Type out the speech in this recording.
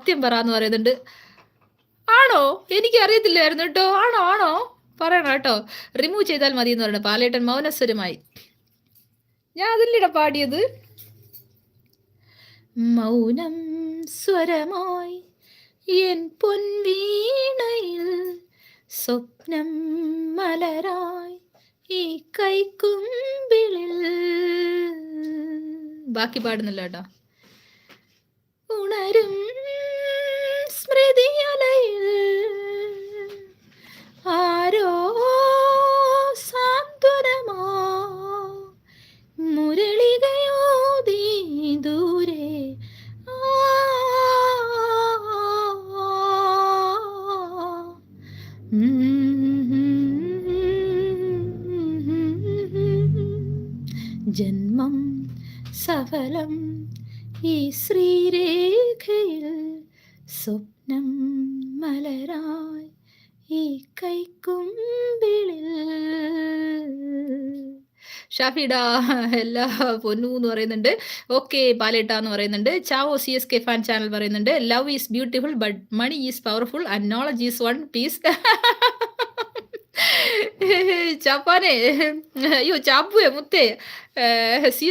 സത്യം പറ എന്ന് പറയുന്നുണ്ട്. ആണോ? എനിക്ക് അറിയത്തില്ലായിരുന്നു കേട്ടോ. ആണോ? ആണോ? പറയണം കേട്ടോ. റിമൂവ് ചെയ്താൽ മതി എന്ന് പറയുന്നത്. പാലേട്ടൻ മൗനസ്വരമായി. ഞാൻ അതിലൂടെ പാടിയത്. മൗനം സ്വരമായി എൻ പൊൻവീണയിൽ സ്വപ്നം മലരായി ഈ കൈക്കുമ്പിളിൽ. ബാക്കി പാടുന്നില്ല കേട്ടോ. ഉണരും സ്മൃതിയലയിൽ ആരോ സാന്ത്വനമോ മുരളികയോതി ദൂരെ. ജന്മം സഫലം ഈ ശ്രീരേഖയിൽ സ്വപ്നം മലരായി ഈ കൈക്കുമ്പിളിൽ. ഷാഫിഡ എല്ലാ പൊന്നു എന്ന് പറയുന്നുണ്ട്. ഓക്കെ പാലേട്ട എന്ന് പറയുന്നുണ്ട്. ചാവോ CSK ഫാൻ ചാനൽ പറയുന്നുണ്ട്. Love is beautiful but money is powerful and knowledge is one piece. ചാപ്പാനെ, അയ്യോ ചാപ്പുവേ മുത്തേ, CSK